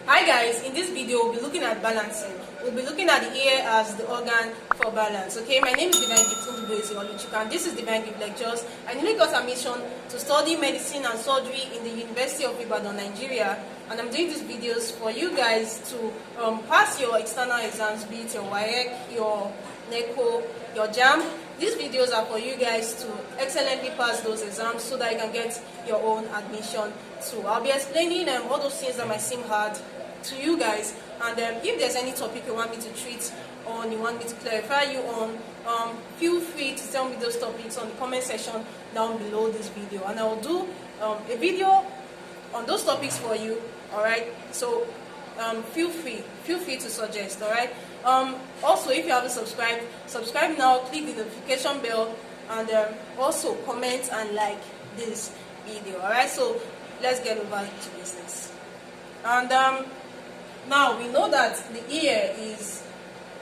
Hi guys, in this video we'll be looking at balancing. We'll be looking at the ear as the organ for balance. Okay, my name is Divine Gift, and this is Divine Gift Lectures. I newly got admission to study medicine and surgery in the University of Ibadan, Nigeria, and I'm doing these videos for you guys to pass your external exams, be it your WAEC, your NECO, your JAMB. These videos are for you guys to excellently pass those exams so that you can get your own admission too. I'll be explaining all those things that might seem hard to you guys, and if there's any topic you want me to treat on, you want me to clarify you on, feel free to tell me those topics on the comment section down below this video, and I will do a video on those topics for you. Alright, so feel free to suggest. Alright, also if you haven't subscribed, subscribe now, click the notification bell, and also comment and like this video. Alright, so let's get over to business. And now we know that the ear is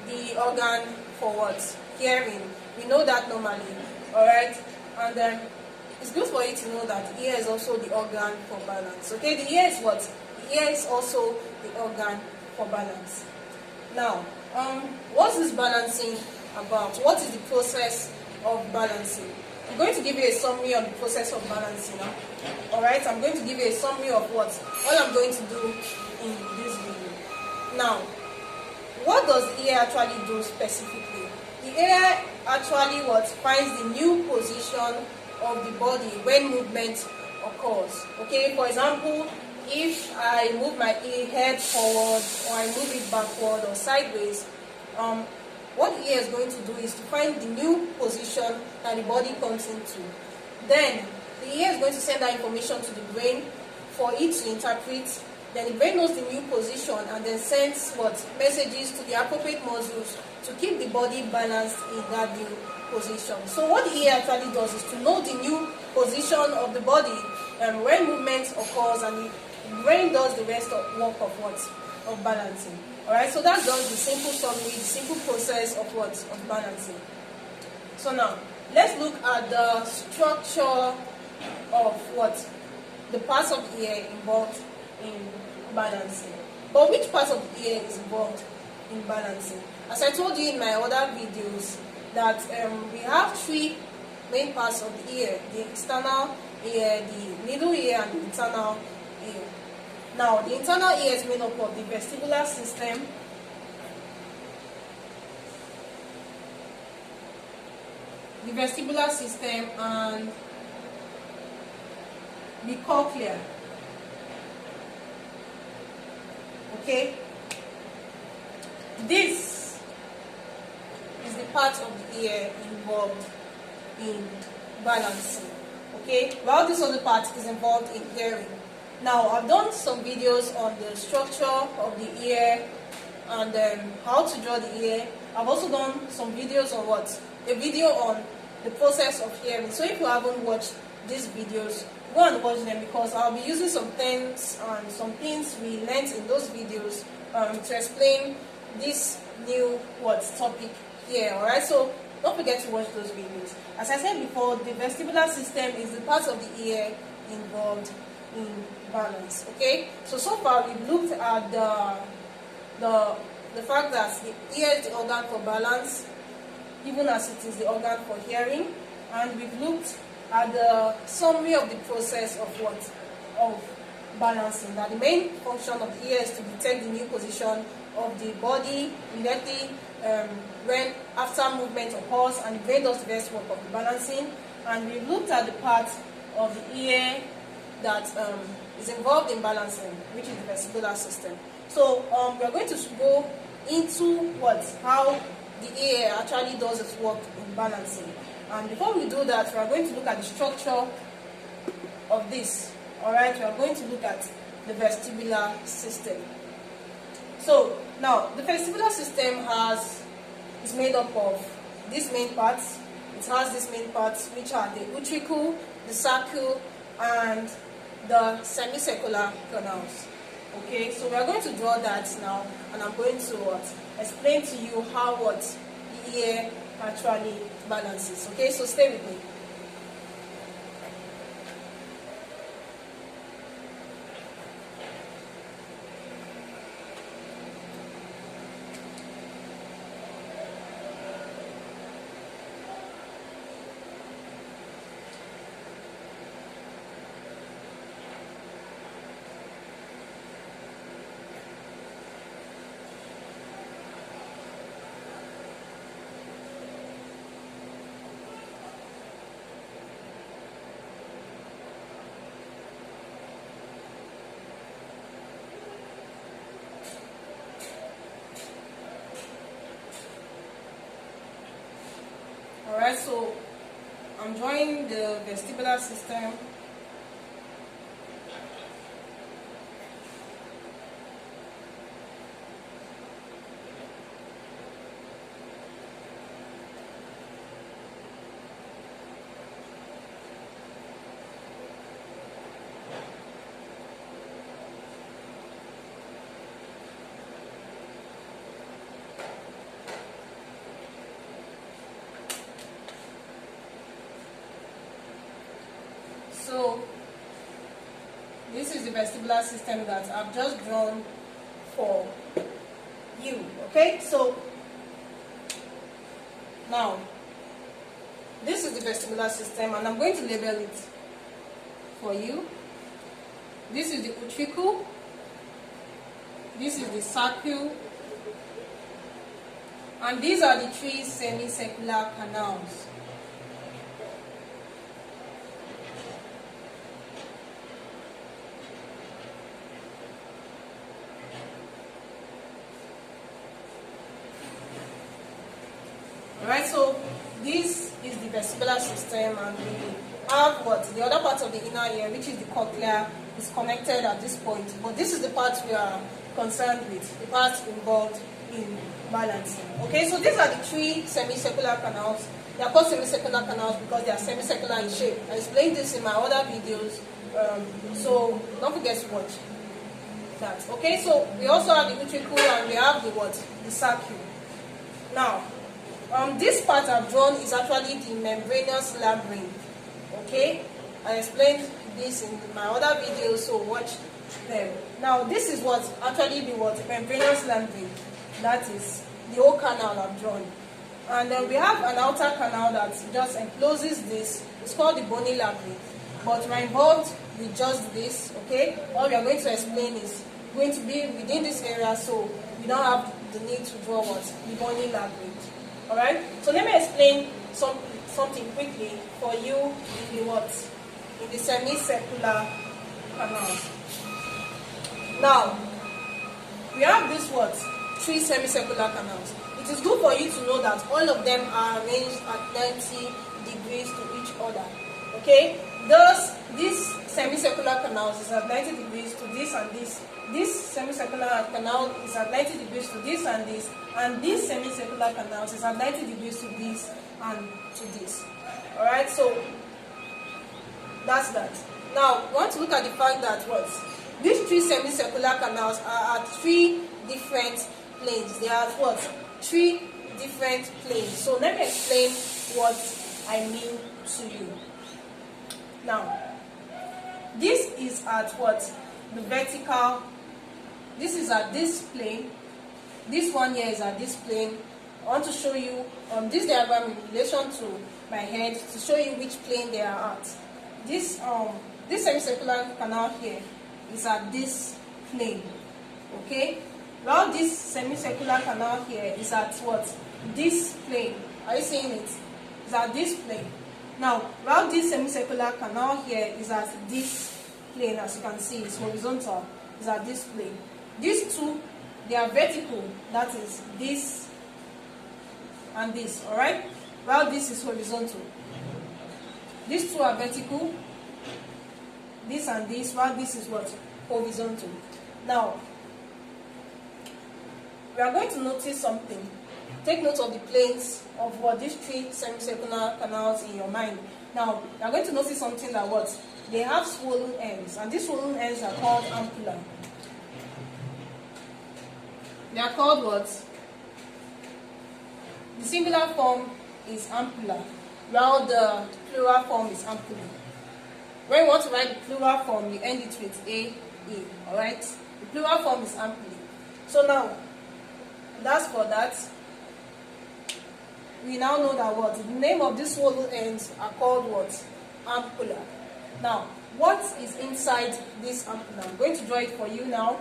the organ for what? Hearing. We know that normally. Alright, and it's good for you to know that the ear is also the organ for balance. Okay, the ear is what? The ear is also the organ for balance. Now, what's this balancing about? What is the process of balancing? I'm going to give you a summary of the process of balancing. Alright, I'm going to give you a summary of what I'm going to do in this video. Now, what does the ear actually do specifically? The ear actually finds the new position of the body when movement occurs. Okay, for example, if I move my head forward, or I move it backward or sideways, what the ear is going to do is to find the new position that the body comes into. Then the ear is going to send that information to the brain for it to interpret. Then the brain knows the new position and then sends messages to the appropriate muscles to keep the body balanced in that new position. So what the ear actually does is to know the new position of the body when movement occurs, and the brain does the rest of work of balancing. Alright, so that's just the simple summary, the simple process of balancing. So now let's look at the structure of the parts of the ear involved in balancing. But which part of the ear is involved in balancing? As I told you in my other videos, that we have three main parts of the ear: the external ear, the middle ear, and the internal ear. Now, the internal ear is made up of the vestibular system, and the cochlea. Okay, this is the part of the ear involved in balancing. Okay, while this other part is involved in hearing. Now, I've done some videos on the structure of the ear and how to draw the ear. I've also done some videos on a video on the process of hearing. So if you haven't watched these videos, go and watch them, because I'll be using some terms and some things we learned in those videos to explain this new topic here. Alright, so don't forget to watch those videos. As I said before, the vestibular system is the part of the ear involved in balance. Okay, so far we've looked at the fact that the ear is the organ for balance, even as it is the organ for hearing, and we've looked at the summary of the process of balancing. That the main function of the ear is to detect the new position of the body immediately when after movement occurs, and the brain does the rest work of the balancing. And we've looked at the part of the ear that is involved in balancing, which is the vestibular system. So we're going to go into how the ear actually does its work in balancing. And before we do that, we are going to look at the structure of this. Alright, we are going to look at the vestibular system. So now the vestibular system is made up of these main parts. It has these main parts, which are the utricle, the saccule, and the semicircular canals. Okay, so we are going to draw that now, and I'm going to explain to you how the ear actually balances. Okay, so stay with me. Alright, so I'm drawing the vestibular system. So this is the vestibular system that I've just drawn for you. Okay, so now this is the vestibular system, and I'm going to label it for you. This is the utricle, this is the circle, and these are the 3 semicircular canals. Alright, so this is the vestibular system, and we have what? The other part of the inner ear, which is the cochlea, is connected at this point. But this is the part we are concerned with, the part involved in balancing. Okay, so these are the 3 semicircular canals. They are called semicircular canals because they are semicircular in shape. I explained this in my other videos, so don't forget to watch that. Okay, so we also have the utricle, and we have the what? The circle. Now, this part I've drawn is actually the membranous labyrinth. Okay, I explained this in my other videos, so watch them. Now, this is what actually the what? Membranous labyrinth. That is the whole canal I've drawn. And then we have an outer canal that just encloses this. It's called the bony labyrinth. But we're involved with just this. Okay, all we are going to explain is going to be within this area, so we don't have the need to draw what? The bony labyrinth. Alright, so let me explain something quickly for you in the what? In the semicircular canals. Now, we have this what? 3 semicircular canals. It is good for you to know that all of them are arranged at 90 degrees to each other. Okay, these semicircular canals is at 90 degrees to this and this. This semicircular canal is at 90 degrees to this and this, and this semicircular canal is at 90 degrees to this and to this. Alright, so that's that. Now, we want to look at the fact that what? These 3 semicircular canals are at 3 different planes. They are what? 3 different planes. So let me explain what I mean to you. Now, this is at what? The vertical. This is at this plane. This one here is at this plane. I want to show you this diagram in relation to my head to show you which plane they are at. This semicircular canal here is at this plane. Okay? While this semicircular canal here is at what? This plane. Are you seeing it? It's at this plane. Now, while this semicircular canal here is at this plane, as you can see, it's horizontal, is at this plane. These 2, they are vertical, that is this and this, alright? While this is horizontal. These 2 are vertical, this and this, while this is what? Horizontal. Now, we are going to notice something. Take note of the planes of what these 3 semicircular canals in your mind. Now, you are going to notice something that what? They have swollen ends, and these swollen ends are called ampulla. They are called what? The singular form is ampulla, while the plural form is ampulla. When you want to write the plural form, you end it with A. Alright? The plural form is ampulla. So now, that's for that. We now know that what? The name of these swollen ends are called what? Ampulla. Now, what is inside this ampulla? I'm going to draw it for you now.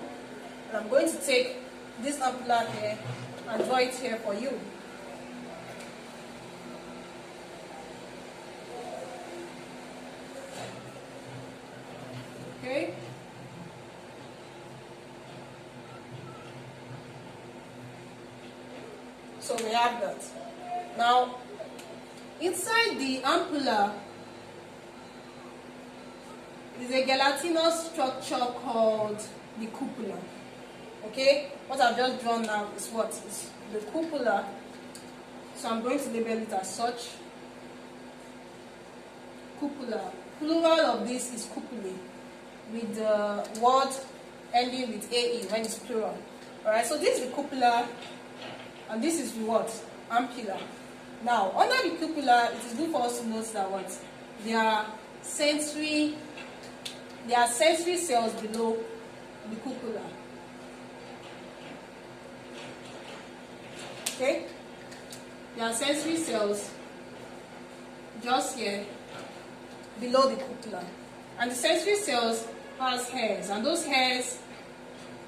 And I'm going to take this ampulla here and draw it here for you. Okay? So we have that. Now, inside the ampulla is a gelatinous structure called the cupula. Okay, what I've just drawn now is what is the cupula. So I'm going to label it as such. Cupula. Plural of this is cupulae, with the word ending with AE when it's plural. Alright, so this is the cupula, and this is the what? Ampulla. Now, under the cupula, it is good for us to note that what? There are sensory cells below the cupula. Okay? There are sensory cells just here below the cupula. And the sensory cells has hairs, and those hairs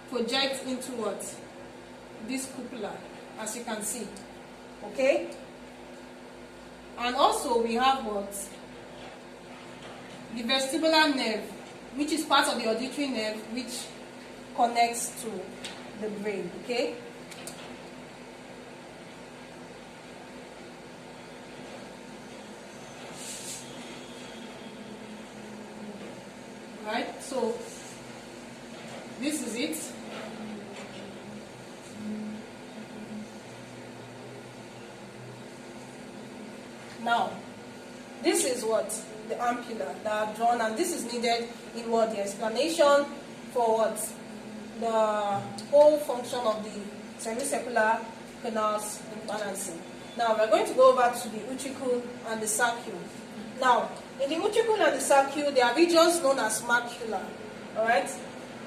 project into what? This cupula, as you can see. Okay? And also we have what? The vestibular nerve, which is part of the auditory nerve, which connects to the brain. Okay? Right? So this is it. Now, this is what? The ampulla that I've drawn, and this is needed in what? The explanation for what? The whole function of the semicircular canals in balancing. Now, we're going to go over to the utricle and the circle. Now, in the utricle and the circle, there are regions known as macula. Alright?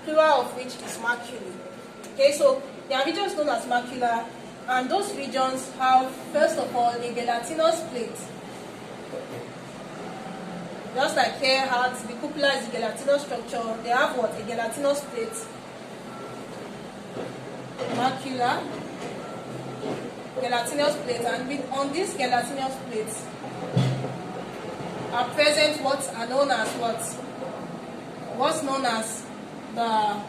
Plural of which is maculae. Okay, so there are regions known as macula, and those regions have, first of all, a gelatinous plate. Just like here has the cupula is a gelatinous structure, they have what? A gelatinous plate. Macula, gelatinous plate, and on this gelatinous plate are present what are known as what? What's known as the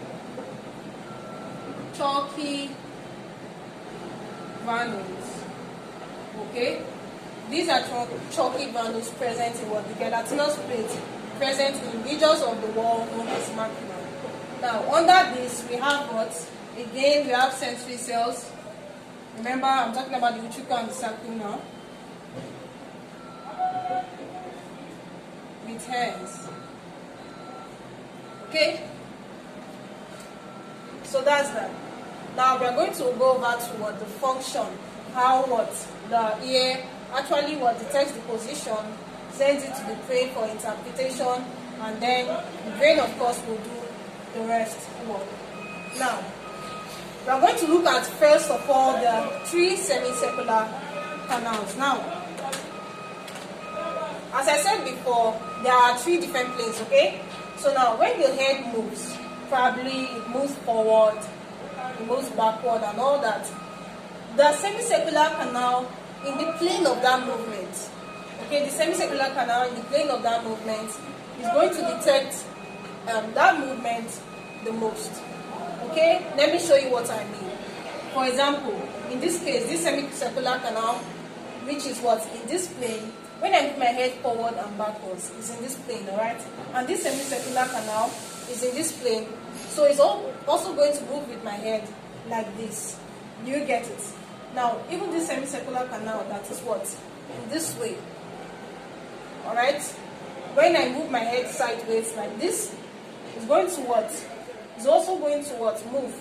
chalky granules. Okay? These are chalky granules present in what? The gelatinous plate present in regions of the wall known as macula. Now, under this, we have what? Again, we have sensory cells. Remember, I'm talking about the utricle and the circle now. With hairs. Okay? So that's that. Now we are going to go over to what? The function. How what? The ear actually what detects the position, sends it to the brain for interpretation, and then the brain of course will do the rest work. Now, we are going to look at first of all the 3 semicircular canals. Now, as I said before, there are 3 different planes, okay? So now, when your head moves, probably it moves forward, it moves backward and all that. The semicircular canal in the plane of that movement, okay, the semicircular canal in the plane of that movement is going to detect that movement the most. Okay, let me show you what I mean. For example, in this case, this semicircular canal, which is what? In this plane, when I move my head forward and backwards, is in this plane, alright? And this semicircular canal is in this plane, so it's also going to move with my head like this. Do you get it? Now, even this semicircular canal that is what? In this way. Alright? When I move my head sideways like this, it's going to what? It's also going to what? Move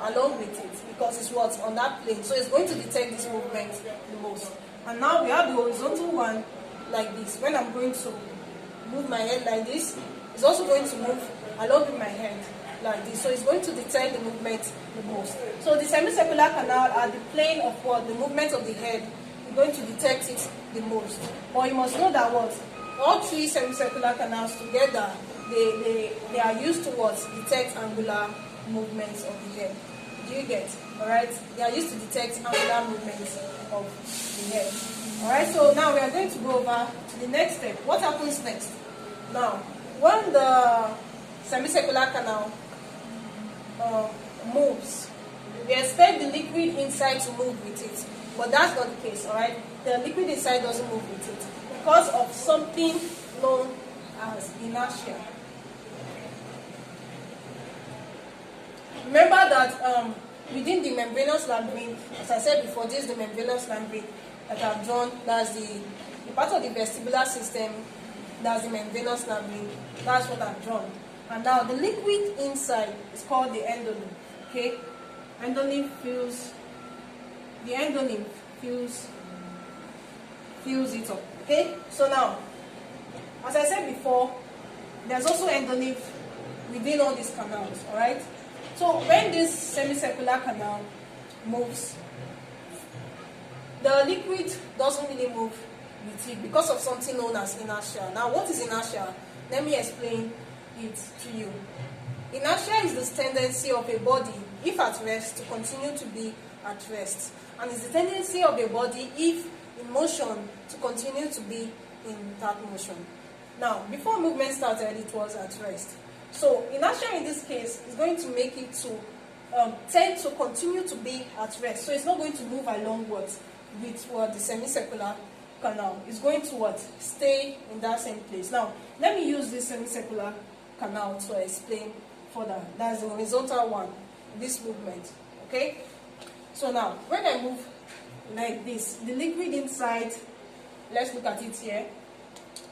along with it, because it's what? On that plane. So it's going to detect this movement the most. And now we have the horizontal one like this. When I'm going to move my head like this, it's also going to move along with my head like this. So it's going to detect the movement the most. So the semicircular canal at the plane of what? The movement of the head is going to detect it the most. But you must know that what? All 3 semicircular canals together, they are used to what? Detect angular movements of the head. Do you get? Alright? They are used to detect angular movements of the head. Alright, so now we are going to go over to the next step. What happens next? Now, when the semicircular canal moves, we expect the liquid inside to move with it. but that's not the case, all right? The liquid inside doesn't move with it because of something known as inertia. Remember that within the membranous labyrinth, as I said before, this is the membranous labyrinth that I've drawn. That's the part of the vestibular system. That's the membranous labyrinth. That's what I've drawn. And now the liquid inside is called the endolymph. Okay, the endolymph fills it up. Okay, so now, as I said before, there's also endolymph within all these canals. All right. So when this semicircular canal moves, the liquid doesn't really move with it because of something known as inertia. Now, what is inertia? Let me explain it to you. Inertia is the tendency of a body, if at rest, to continue to be at rest. And it's the tendency of a body, if in motion, to continue to be in that motion. Now, before movement started, it was at rest. So inertia in this case is going to make it to tend to continue to be at rest. So it's not going to move along with the semicircular canal. It's going to stay in that same place. Now, let me use this semicircular canal to explain further. That's the horizontal one, this movement. Okay? So now, when I move like this, the liquid inside, let's look at it here.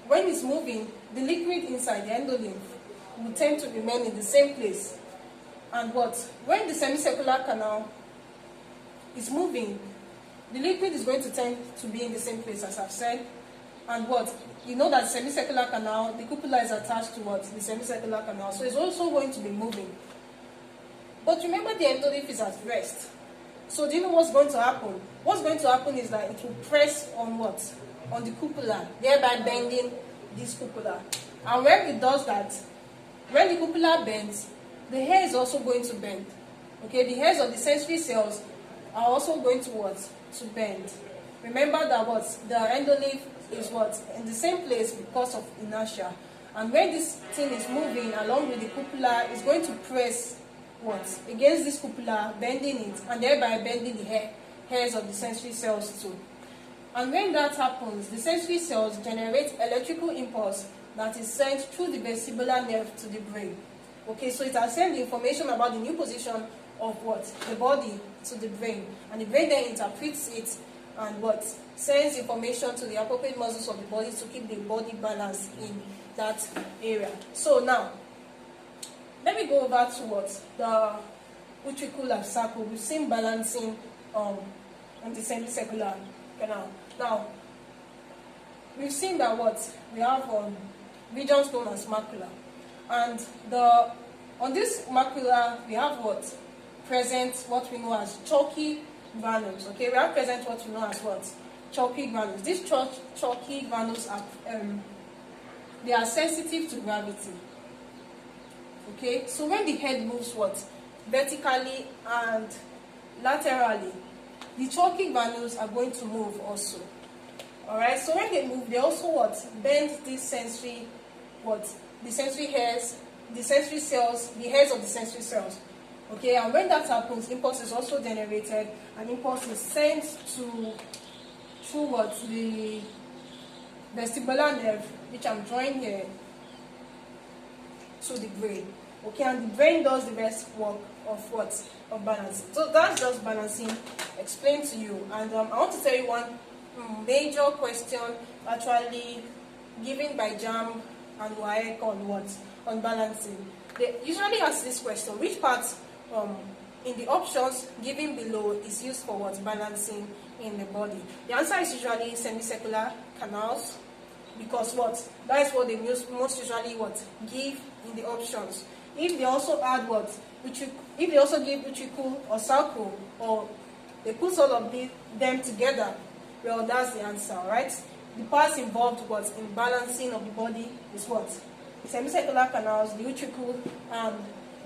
When it's moving, the liquid inside, the endolymph, will tend to remain in the same place. And when the semicircular canal is moving, the liquid is going to tend to be in the same place, as I've said. And you know that the semicircular canal, the cupula is attached to the semicircular canal, so it's also going to be moving. But remember, the endolymph is at rest. So do you know what's going to happen? What's going to happen is that it will press on on the cupula, thereby bending this cupula. And when it does that, when the cupula bends, the hair is also going to bend. Okay, the hairs of the sensory cells are also going to bend. Remember that the endolymph is in the same place because of inertia. And when this thing is moving along with the cupula, it's going to press against this cupula, bending it, and thereby bending the hairs of the sensory cells too. And when that happens, the sensory cells generate electrical impulse that is sent through the vestibular nerve to the brain. Okay, so it has sent the information about the new position of the body to the brain, and the brain then interprets it and sends information to the appropriate muscles of the body to keep the body balanced in that area. So now, let me go over to the utricular circle. We've seen balancing on the semicircular canal. Now, we've seen that we have regions known as macula, and on this macula we have present what we know as chalky granules. Okay, we have present what we know as chalky granules. These chalky granules are they are sensitive to gravity. Okay, so when the head moves vertically and laterally, the chalky granules are going to move also. Alright, so when they move, they also bend these sensory the sensory hairs, the sensory cells, the hairs of the sensory cells. Okay, and when that happens, impulse is also generated, and impulse is sent through the vestibular nerve, which I'm drawing here, to the brain. Okay, and the brain does the rest work of balancing. So that's just balancing explained to you. And I want to tell you one major question actually given by JAMB and WAEC on balancing. They usually ask this question: which part in the options given below is used for balancing in the body? The answer is usually semicircular canals, because that is what they most usually give in the options. If they also add if they also give utricle or circle, or they put all of them together, well, that's the answer, right? The parts involved in balancing of the body is the semicircular canals, the utricle, and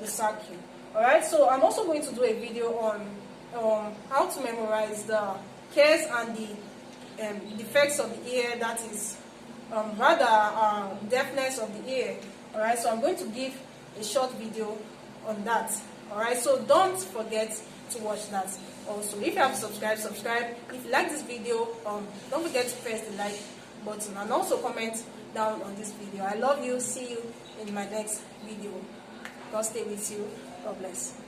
the circle. Alright, so I'm also going to do a video on how to memorize the cares and the defects of the ear, that is deafness of the ear. Alright, so I'm going to give a short video on that. Alright, so don't forget to watch that also. If you have subscribed, subscribe. If you like this video, don't forget to press the like button and also comment down on this video. I love you. See you in my next video. God stay with you. God bless.